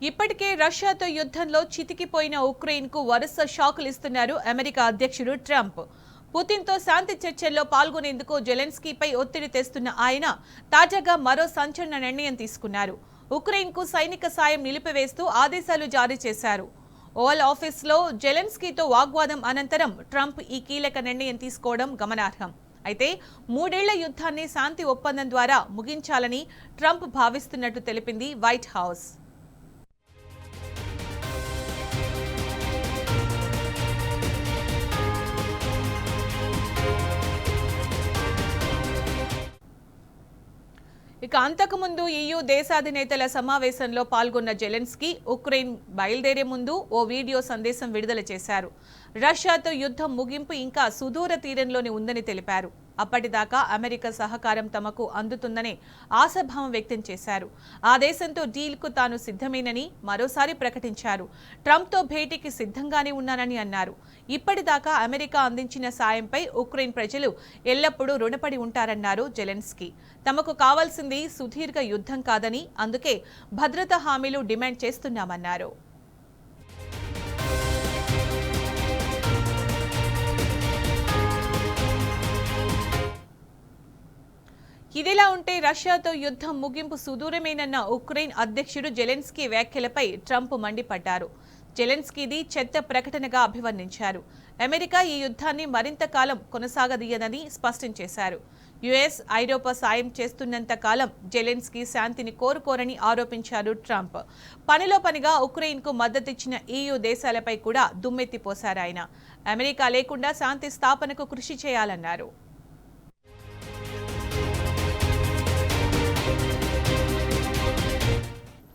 ఇప్పటికే రష్యాతో యుద్ధంలో చితికిపోయిన ఉక్రెయిన్కు వరుస షాకులు ఇస్తున్నారు అమెరికా అధ్యక్షుడు ట్రంప్. పుతిన్తో శాంతి చర్చల్లో పాల్గొనేందుకు జెలెన్స్కీపై ఒత్తిడి తెస్తున్న ఆయన తాజాగా మరో సంచలన నిర్ణయం తీసుకున్నారు. ఉక్రెయిన్కు సైనిక సాయం నిలిపివేస్తూ ఆదేశాలు జారీ చేశారు. ఓవల్ ఆఫీస్లో జెలెన్స్కీతో వాగ్వాదం అనంతరం ట్రంప్ ఈ కీలక నిర్ణయం తీసుకోవడం గమనార్హం. అయితే 3 ఏళ్ల యుద్ధాన్ని శాంతి ఒప్పందం ద్వారా ముగించాలని ట్రంప్ భావిస్తున్నట్టు తెలిపింది వైట్ హౌస్. ఇక అంతకుముందు EU దేశాధినేతల సమావేశంలో పాల్గొన్న జెలెన్స్కీ ఉక్రెయిన్ బయలుదేరే ముందు ఓ వీడియో సందేశం విడుదల చేశారు. రష్యాతో యుద్ధం ముగింపు ఇంకా సుదూర తీరంలోనే ఉందని తెలిపారు. అప్పటిదాకా అమెరికా సహకారం తమకు అందుతుందనే ఆశాభావం వ్యక్తం చేశారు. ఆ దేశంతో డీల్కు తాను సిద్ధమేనని మరోసారి ప్రకటించారు. ట్రంప్తో భేటీకి సిద్ధంగానే ఉన్నానని అన్నారు. ఇప్పటిదాకా అమెరికా అందించిన సాయంపై ఉక్రెయిన్ ప్రజలు ఎల్లప్పుడూ రుణపడి ఉంటారన్నారు జెలెన్స్కీ. తమకు కావాల్సింది సుదీర్ఘ యుద్ధం కాదని, అందుకే భద్రతా హామీలు డిమాండ్ చేస్తున్నామన్నారు. ఇదిలా ఉంటే రష్యాతో యుద్ధం ముగింపు సుదూరమేనన్న ఉక్రెయిన్ అధ్యక్షుడు జెలెన్స్కీ వ్యాఖ్యలపై ట్రంప్ మండిపడ్డారు. జెలెన్స్కీది చెత్త ప్రకటనగా అభివర్ణించారు. అమెరికా ఈ యుద్ధాన్ని మరింత కాలం కొనసాగదీయదని స్పష్టం చేశారు. యుఎస్, ఐరోపా సాయం చేస్తున్నంత కాలం జెలెన్స్కీ శాంతిని కోరుకోరని ఆరోపించారు ట్రంప్. పనిలో పనిగా ఉక్రెయిన్కు మద్దతిచ్చిన EU దేశాలపై కూడా దుమ్మెత్తిపోశారాయన. అమెరికా లేకుండా శాంతి స్థాపనకు కృషి చేయాలన్నారు.